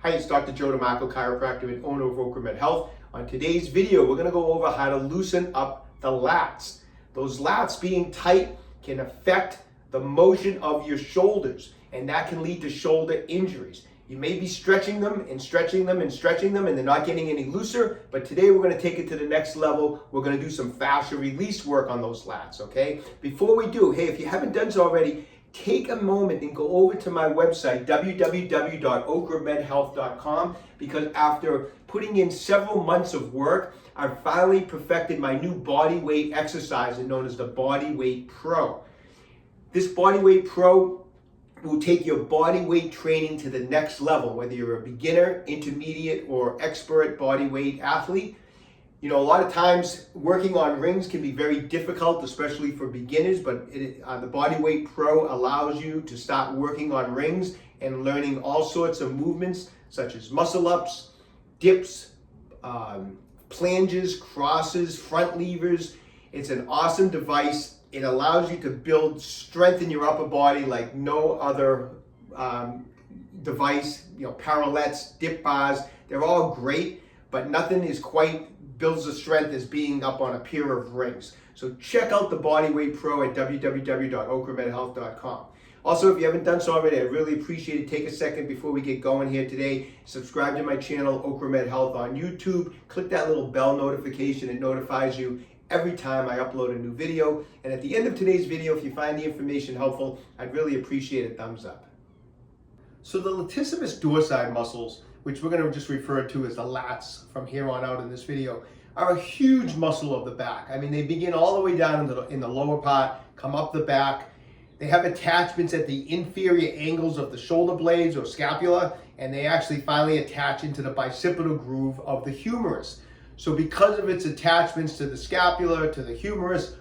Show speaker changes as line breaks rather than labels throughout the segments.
Hi, it's Dr. Joe DeMarco, chiropractor and owner of OcraMed Health. On today's video, we're going to go over how to loosen up the lats. Those lats being tight can affect the motion of your shoulders, and that can lead to shoulder injuries. You may be stretching them and stretching them and stretching them, and they're not getting any looser, but today we're going to take it to the next level. We're going to do some fascia release work on those lats, okay? Before we do, hey, if you haven't done so already, take a moment and go over to my website, www.OcraMedHealth.com, because after putting in several months of work, I've finally perfected my new body weight exercise known as the Bodyweight PRO. This Bodyweight PRO will take your body weight training to the next level, whether you're a beginner, intermediate, or expert body weight athlete. You know, a lot of times working on rings can be very difficult, especially for beginners, but the Bodyweight Pro allows you to start working on rings and learning all sorts of movements such as muscle ups, dips, planges, crosses, front levers. It's an awesome device. It allows you to build strength in your upper body like no other device. You know, parallettes, dip bars, they're all great, but nothing is quite builds the strength as being up on a pair of rings. So check out the Bodyweight Pro at www.OcraMedHealth.com. Also, if you haven't done so already, I really appreciate it. Take a second before we get going here today. Subscribe to my channel, OcraMed Health on YouTube. Click that little bell notification. It notifies you every time I upload a new video. And at the end of today's video, if you find the information helpful, I'd really appreciate a thumbs up. So the latissimus dorsi muscles, which we're going to just refer to as the lats from here on out in this video, are a huge muscle of the back. I mean, they begin all the way down in the lower part, come up the back. They have attachments at the inferior angles of the shoulder blades or scapula, and they actually finally attach into the bicipital groove of the humerus. So because of its attachments to the scapula, to the humerus,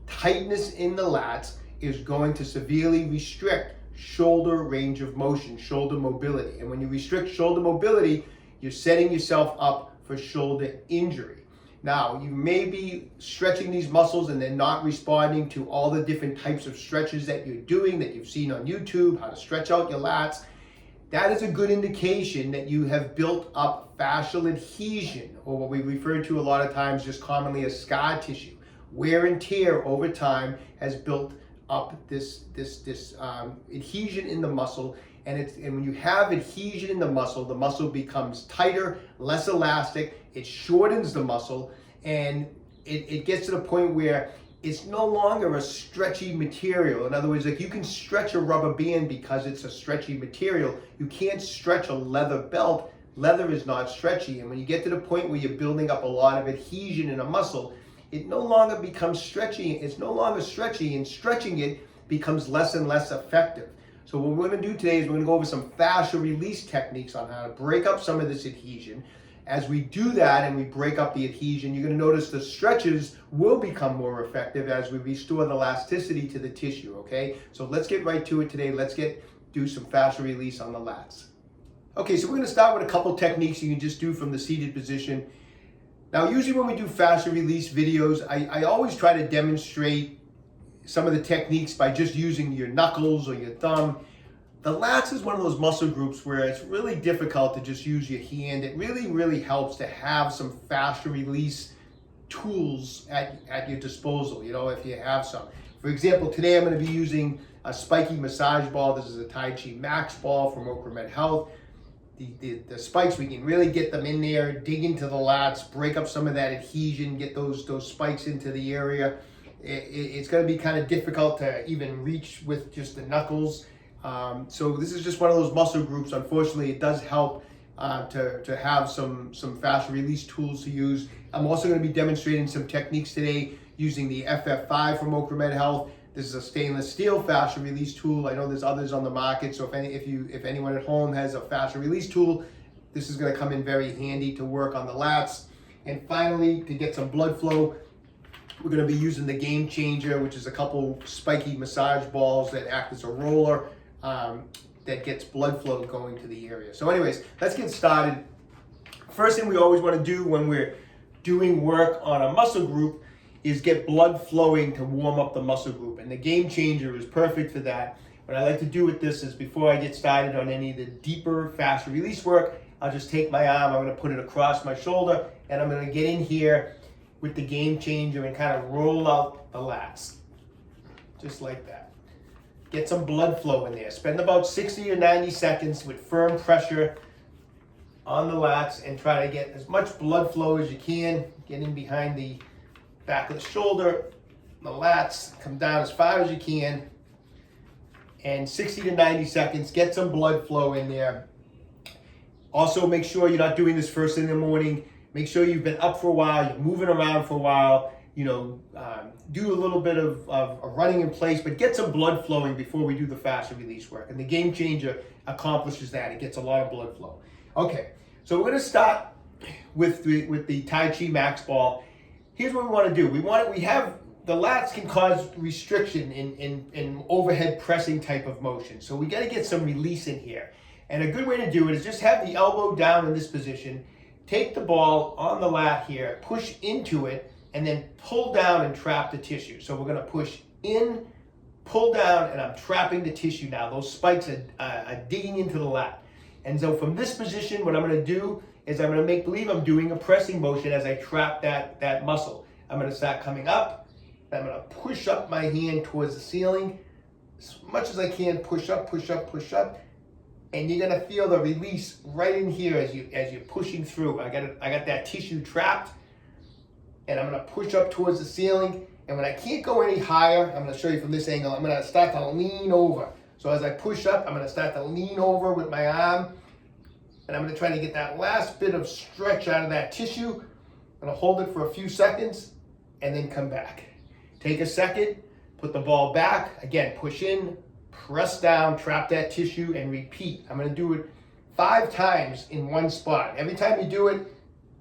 tightness in the lats is going to severely restrict shoulder range of motion, shoulder mobility. And when you restrict shoulder mobility, you're setting yourself up for shoulder injury. Now, you may be stretching these muscles and they're not responding to all the different types of stretches that you're doing that you've seen on YouTube, how to stretch out your lats. That is a good indication that you have built up fascial adhesion, or what we refer to a lot of times just commonly as scar tissue. Wear and tear over time has built up this adhesion in the muscle, and when you have adhesion in the muscle becomes tighter, less elastic, it shortens the muscle, and it gets to the point where it's no longer a stretchy material. In other words, like you can stretch a rubber band because it's a stretchy material. You can't stretch a leather belt. Leather is not stretchy, and when you get to the point where you're building up a lot of adhesion in a muscle, it no longer becomes stretchy. It's no longer stretchy, and stretching it becomes less and less effective. So what we're going to do today is we're going to go over some fascia release techniques on how to break up some of this adhesion. As we do that and we break up the adhesion, you're going to notice the stretches will become more effective as we restore the elasticity to the tissue, okay? So let's get right to it today. Let's do some fascia release on the lats. Okay, so we're going to start with a couple techniques you can just do from the seated position. Now, usually when we do fascia release videos, I always try to demonstrate some of the techniques by just using your knuckles or your thumb. The lats is one of those muscle groups where it's really difficult to just use your hand. It really, really helps to have some fascia release tools at your disposal, you know, if you have some. For example, today I'm going to be using a Spiky massage ball. This is a Tai Chi Max ball from OcraMed Health. The spikes, we can really get them in there, dig into the lats, break up some of that adhesion, get those spikes into the area. It's going to be kind of difficult to even reach with just the knuckles. So this is just one of those muscle groups. Unfortunately, it does help to have some fascia release tools to use. I'm also going to be demonstrating some techniques today using the FF5 from OcraMed Health. This is a stainless steel fascia release tool. I know there's others on the market, so if anyone at home has a fascia release tool, this is going to come in very handy to work on the lats. And finally, to get some blood flow, we're going to be using the Game Changer, which is a couple spiky massage balls that act as a roller that gets blood flow going to the area. So anyways, let's get started. First thing we always want to do when we're doing work on a muscle group is get blood flowing to warm up the muscle group. And the Game Changer is perfect for that. What I like to do with this is before I get started on any of the deeper fascia release work, I'll just take my arm, I'm gonna put it across my shoulder, and I'm gonna get in here with the game changer and kind of roll out the lats. Just like that. Get some blood flow in there. Spend about 60 to 90 seconds with firm pressure on the lats and try to get as much blood flow as you can. Get in behind the back of the shoulder, the lats, come down as far as you can. And 60 to 90 seconds, get some blood flow in there. Also, make sure you're not doing this first thing in the morning. Make sure you've been up for a while, you're moving around for a while. Do a little bit of running in place, but get some blood flowing before we do the fascia release work. And the game changer accomplishes that. It gets a lot of blood flow. Okay, so we're gonna start with the Tai Chi Max ball. Here's what we wanna do. The lats can cause restriction in overhead pressing type of motion. So we gotta get some release in here. And a good way to do it is just have the elbow down in this position, take the ball on the lat here, push into it, and then pull down and trap the tissue. So we're gonna push in, pull down, and I'm trapping the tissue now. Those spikes are digging into the lat. And so from this position, what I'm gonna do is I'm gonna make believe I'm doing a pressing motion as I trap that muscle. I'm gonna start coming up, and I'm gonna push up my hand towards the ceiling. As much as I can, push up, push up, push up. And you're gonna feel the release right in here as you're pushing through. I got that tissue trapped. And I'm gonna push up towards the ceiling. And when I can't go any higher, I'm gonna show you from this angle, I'm gonna start to lean over. So as I push up, I'm gonna start to lean over with my arm. And I'm gonna try to get that last bit of stretch out of that tissue. I'm gonna hold it for a few seconds and then come back. Take a second, put the ball back. Again, push in, press down, trap that tissue, and repeat. I'm gonna do it 5 times in one spot. Every time you do it,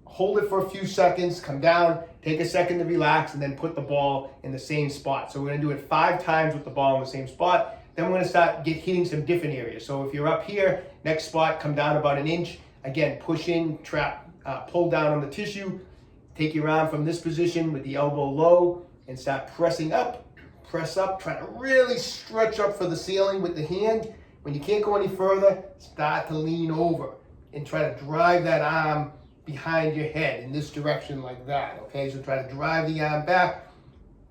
hold it for a few seconds, come down, take a second to relax, and then put the ball in the same spot. So we're gonna do it 5 times with the ball in the same spot. Then we're gonna start hitting some different areas. So if you're up here, next spot, come down about 1 inch. Again, push in, trap, pull down on the tissue. Take your arm from this position with the elbow low and start pressing up. Press up, try to really stretch up for the ceiling with the hand. When you can't go any further, start to lean over and try to drive that arm behind your head in this direction like that, okay? So try to drive the arm back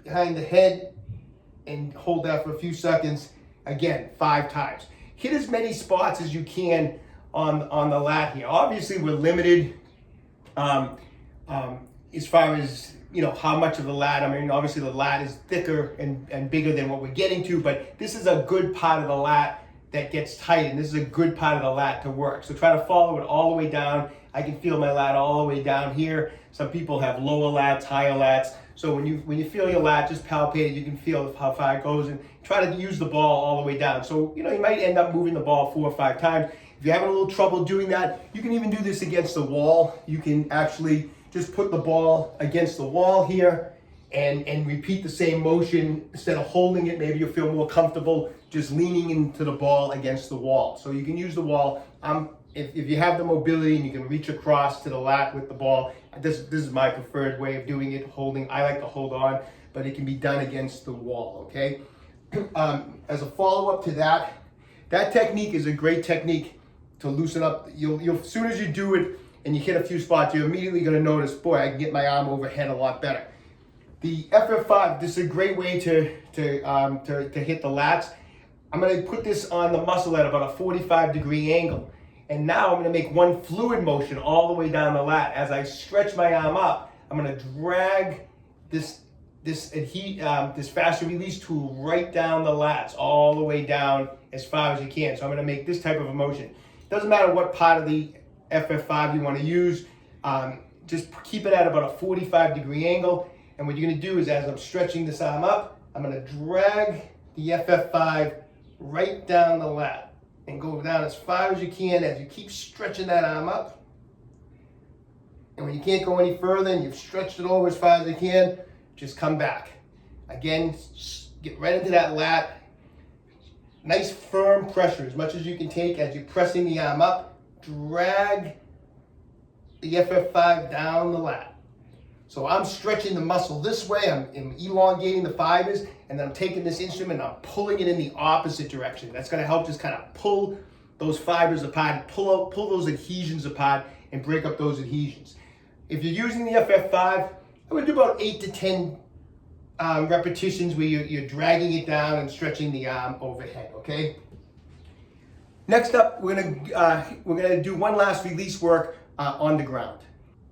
behind the head and hold that for a few seconds. Again, 5 times. Hit as many spots as you can on the lat here. Obviously, we're limited as far as how much of the lat. I mean, obviously the lat is thicker and bigger than what we're getting to, but this is a good part of the lat that gets tight, and this is a good part of the lat to work. So try to follow it all the way down. I can feel my lat all the way down here. Some people have lower lats, higher lats. So when you feel your lat, just palpate it. You can feel how far it goes and try to use the ball all the way down. So, you might end up moving the ball 4 or 5 times. If you're having a little trouble doing that, you can even do this against the wall. You can actually just put the ball against the wall here and repeat the same motion. Instead of holding it, maybe you'll feel more comfortable just leaning into the ball against the wall. So you can use the wall. If you have the mobility and you can reach across to the lat with the ball, this is my preferred way of doing it, holding. I like to hold on, but it can be done against the wall, okay? As a follow-up to that technique is a great technique to loosen up. You'll as soon as you do it and you hit a few spots, you're immediately gonna notice, boy, I can get my arm overhead a lot better. The FF5, this is a great way to hit the lats. I'm gonna put this on the muscle at about a 45-degree angle. And now I'm gonna make one fluid motion all the way down the lat. As I stretch my arm up, I'm gonna drag this fascia release tool right down the lats, all the way down as far as you can. So I'm gonna make this type of a motion. Doesn't matter what part of the FF5 you wanna use, just keep it at about a 45-degree angle. And what you're gonna do is, as I'm stretching this arm up, I'm gonna drag the FF5 right down the lat and go down as far as you can as you keep stretching that arm up. And when you can't go any further and you've stretched it over as far as you can, just come back. Again, get right into that lat. Nice firm pressure, as much as you can take as you're pressing the arm up. Drag the FF5 down the lat. So I'm stretching the muscle this way, I'm elongating the fibers, and then I'm taking this instrument and I'm pulling it in the opposite direction. That's gonna help just kind of pull those fibers apart, pull those adhesions apart, and break up those adhesions. If you're using the FF5, I would do about 8 to 10 repetitions where you're dragging it down and stretching the arm overhead, okay? Next up, we're gonna do one last release work on the ground.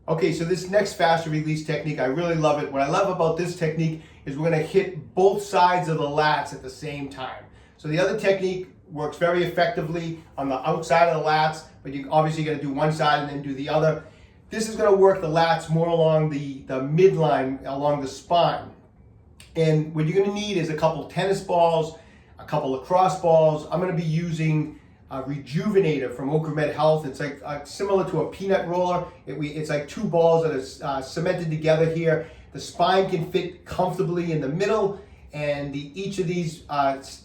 Okay, so this next fascial release technique, I really love it. What I love about this technique is we're gonna hit both sides of the lats at the same time. So the other technique works very effectively on the outside of the lats, but you obviously gotta do one side and then do the other. This is gonna work the lats more along the midline, along the spine. And what you're gonna need is a couple tennis balls, a couple lacrosse balls. I'm gonna be using Rejuvenator from OcraMed Health. It's like similar to a peanut roller. It's like two balls that are cemented together here. The spine can fit comfortably in the middle, and each of these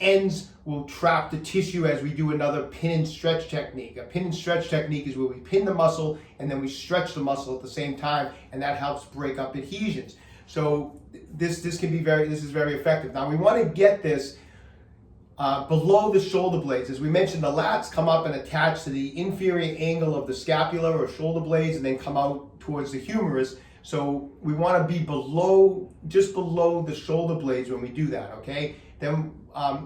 ends will trap the tissue as we do another pin and stretch technique. A pin and stretch technique is where we pin the muscle and then we stretch the muscle at the same time, and that helps break up adhesions. So this is very effective. Now we want to get this below the shoulder blades. As we mentioned, the lats come up and attach to the inferior angle of the scapula or shoulder blades and then come out towards the humerus. So we want to be just below the shoulder blades when we do that, okay? Then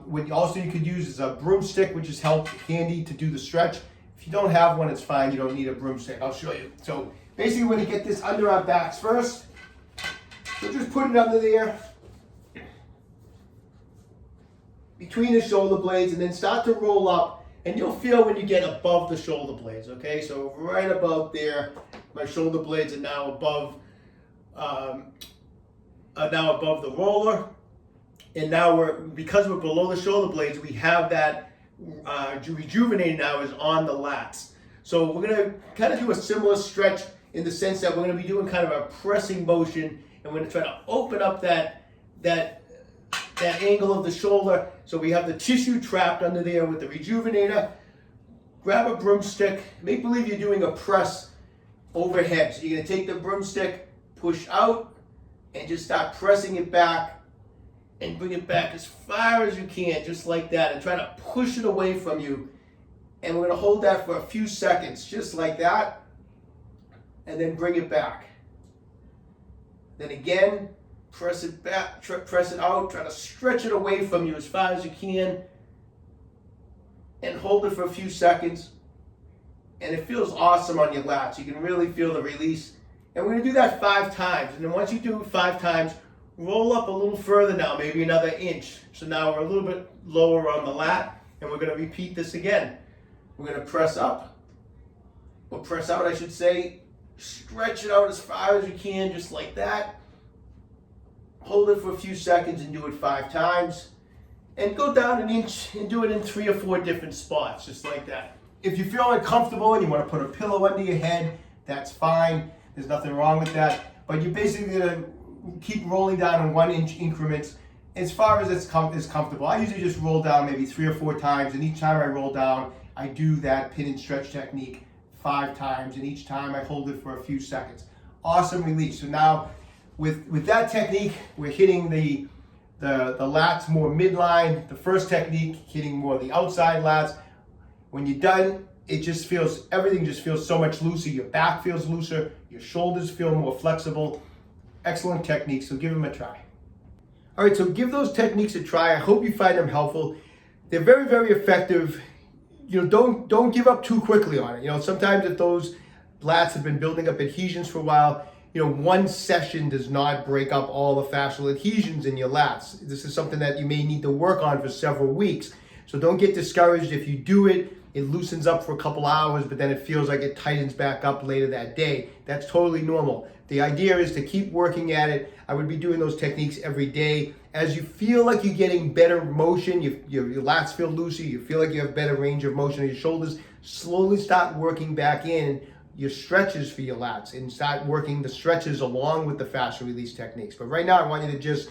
what also you could use is a broomstick, which is handy to do the stretch. If you don't have one, it's fine. You don't need a broomstick. I'll show you. So basically we're going to get this under our backs first. So just put it under there, between the shoulder blades, and then start to roll up, and you'll feel when you get above the shoulder blades, okay? So right about there, my shoulder blades are now above the roller, and now because we're below the shoulder blades, we have that Rejuvenator now is on the lats. So we're gonna kind of do a similar stretch in the sense that we're gonna be doing kind of a pressing motion, and we're gonna try to open up that angle of the shoulder. So we have the tissue trapped under there with the Rejuvenator. Grab a broomstick, make believe you're doing a press overhead. So you're gonna take the broomstick, push out, and just start pressing it back and bring it back as far as you can, just like that, and try to push it away from you. And we're gonna hold that for a few seconds, just like that, and then bring it back. Then again, press it back, press it out, try to stretch it away from you as far as you can, and hold it for a few seconds. And it feels awesome on your lats. You can really feel the release. And we're gonna do that 5 times. And then once you do it 5 times, roll up a little further now, maybe another inch. So now we're a little bit lower on the lat, and we're gonna repeat this again. We're gonna press up, or press out I should say, stretch it out as far as you can, just like that. Hold it for a few seconds and do it 5 times. And go down an inch and do it in 3 or 4 different spots, just like that. If you feel uncomfortable and you want to put a pillow under your head, that's fine. There's nothing wrong with that. But you're basically going to keep rolling down in 1-inch increments as far as it's comfortable. I usually just roll down maybe 3 or 4 times, and each time I roll down, I do that pin and stretch technique 5 times, and each time I hold it for a few seconds. Awesome release. So now, with that technique, we're hitting the lats more midline. The first technique, hitting more the outside lats. When you're done, everything just feels so much looser. Your back feels looser. Your shoulders feel more flexible. Excellent technique, so give them a try. All right, so give those techniques a try. I hope you find them helpful. They're very, very effective. Don't give up too quickly on it. Sometimes if those lats have been building up adhesions for a while, one session does not break up all the fascial adhesions in your lats. This is something that you may need to work on for several weeks. So don't get discouraged if you do it. It loosens up for a couple hours, but then it feels like it tightens back up later that day. That's totally normal. The idea is to keep working at it. I would be doing those techniques every day. As you feel like you're getting better motion, your lats feel looser, you feel like you have better range of motion in your shoulders, slowly start working back in your stretches for your lats and start working the stretches along with the fascial release techniques. But right now I want you to just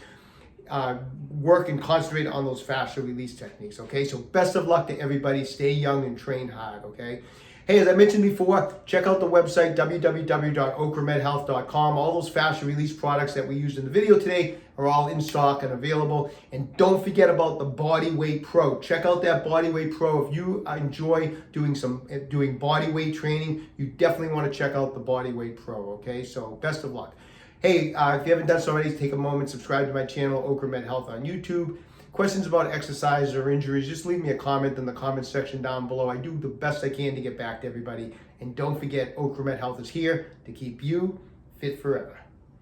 work and concentrate on those fascial release techniques, okay? So best of luck to everybody. Stay young and train hard, okay? Hey, as I mentioned before, check out the website, www.OcraMedHealth.com. All those fascia release products that we used in the video today are all in stock and available. And don't forget about the Bodyweight PRO. Check out that Bodyweight PRO. If you enjoy doing body weight training, you definitely want to check out the Bodyweight PRO, okay? So best of luck. Hey, if you haven't done so already, take a moment, subscribe to my channel, OcraMed Health on YouTube. Questions about exercise or injuries, just leave me a comment in the comment section down below. I do the best I can to get back to everybody. And don't forget, OcraMed Health is here to keep you fit forever.